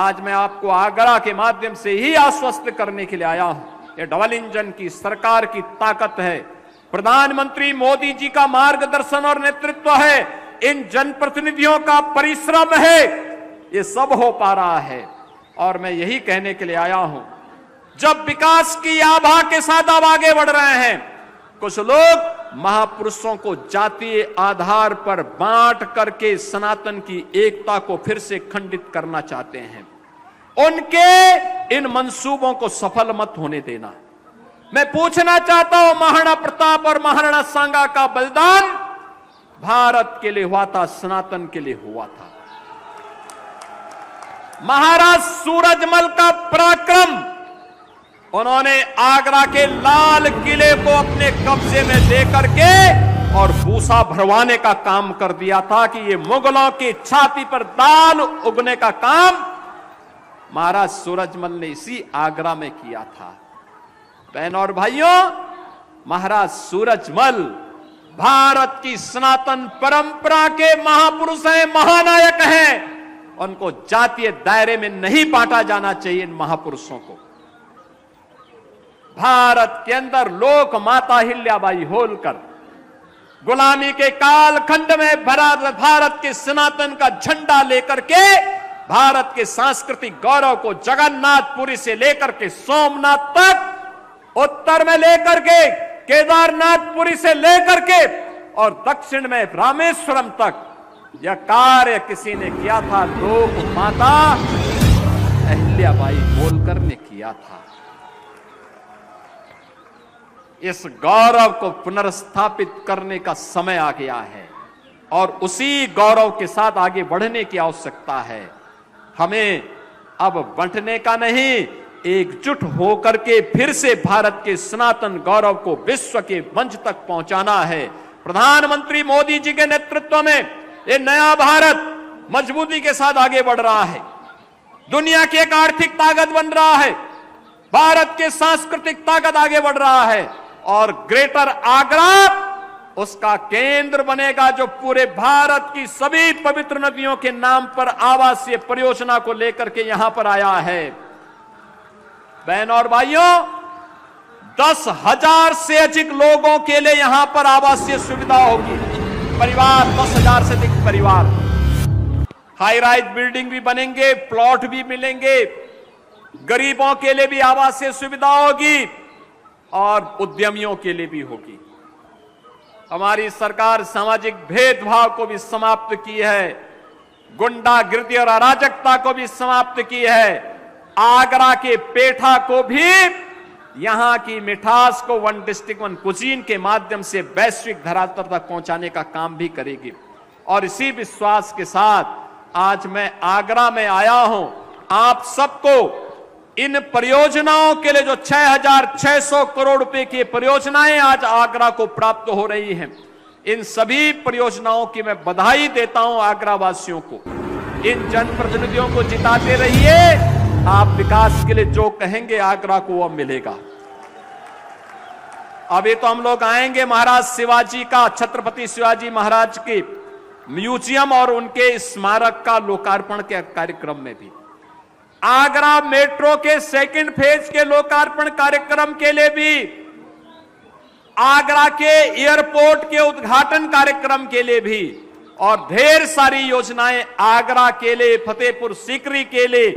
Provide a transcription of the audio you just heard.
आज मैं आपको आगरा के माध्यम से ही आश्वस्त करने के लिए आया हूं। ये डबल इंजन की सरकार की ताकत है, प्रधानमंत्री मोदी जी का मार्गदर्शन और नेतृत्व है, इन जनप्रतिनिधियों का परिश्रम है, ये सब हो पा रहा है। और मैं यही कहने के लिए आया हूं, जब विकास की आभा के साथ अब आगे बढ़ रहे हैं, कुछ लोग महापुरुषों को जातीय आधार पर बांट करके सनातन की एकता को फिर से खंडित करना चाहते हैं। उनके इन मंसूबों को सफल मत होने देना। मैं पूछना चाहता हूं, महाराणा प्रताप और महाराणा सांगा का बलिदान भारत के लिए हुआ था, सनातन के लिए हुआ था। महाराज सूरजमल का पराक्रम, उन्होंने आगरा के लाल किले को अपने कब्जे में लेकर के और भूसा भरवाने का काम कर दिया था कि ये मुगलों की छाती पर दाल उगने का काम महाराज सूरजमल ने इसी आगरा में किया था। बहनों और भाइयों, महाराज सूरजमल भारत की सनातन परंपरा के महापुरुष हैं, महानायक हैं। उनको जातीय दायरे में नहीं बांटा जाना चाहिए। इन महापुरुषों को भारत के अंदर लोक माता हिल्याबाई होलकर गुलामी के कालखंड में भारत के सनातन का झंडा लेकर के भारत के सांस्कृतिक गौरव को जगन्नाथपुरी से लेकर के सोमनाथ तक, उत्तर में लेकर के केदारनाथपुरी से लेकर के और दक्षिण में रामेश्वरम तक यह कार्य किसी ने किया था, लोक माता अहिल्याबाई होलकर ने किया था। इस गौरव को पुनर्स्थापित करने का समय आ गया है और उसी गौरव के साथ आगे बढ़ने की आवश्यकता है। हमें अब बंटने का नहीं, एकजुट होकर के फिर से भारत के सनातन गौरव को विश्व के मंच तक पहुंचाना है। प्रधानमंत्री मोदी जी के नेतृत्व में ये नया भारत मजबूती के साथ आगे बढ़ रहा है, दुनिया की एक आर्थिक ताकत बन रहा है, भारत के सांस्कृतिक ताकत आगे बढ़ रहा है और ग्रेटर आगरा उसका केंद्र बनेगा, जो पूरे भारत की सभी पवित्र नदियों के नाम पर आवासीय परियोजना को लेकर के यहां पर आया है। बहनों और भाइयों, 10,000 से अधिक लोगों के लिए यहां पर आवासीय सुविधा होगी। परिवार 10,000 से अधिक परिवार, हाई राइज बिल्डिंग भी बनेंगे, प्लॉट भी मिलेंगे, गरीबों के लिए भी आवासीय सुविधा होगी और उद्यमियों के लिए भी होगी। हमारी सरकार सामाजिक भेदभाव को भी समाप्त की है, गुंडागिर्दी और अराजकता को भी समाप्त की है। आगरा के पेठा को भी यहां की मिठास को वन डिस्ट्रिक्ट वन कुजीन के माध्यम से वैश्विक धरातल तक पहुंचाने का काम भी करेगी। और इसी विश्वास के साथ आज मैं आगरा में आया हूं। आप सबको इन परियोजनाओं के लिए जो 6,600 करोड़ रुपए की परियोजनाएं आज आगरा को प्राप्त हो रही हैं, इन सभी परियोजनाओं की मैं बधाई देता हूं आगरा वासियों को। इन जनप्रतिनिधियों को जिताते रहिए, आप विकास के लिए जो कहेंगे आगरा को वह मिलेगा। अभी तो हम लोग आएंगे महाराज शिवाजी का, छत्रपति शिवाजी महाराज के म्यूजियम और उनके स्मारक का लोकार्पण के कार्यक्रम में भी, आगरा मेट्रो के सेकंड फेज के लोकार्पण कार्यक्रम के लिए भी, आगरा के एयरपोर्ट के उद्घाटन कार्यक्रम के लिए भी, और ढेर सारी योजनाएं आगरा के लिए, फतेहपुर सीकरी के लिए,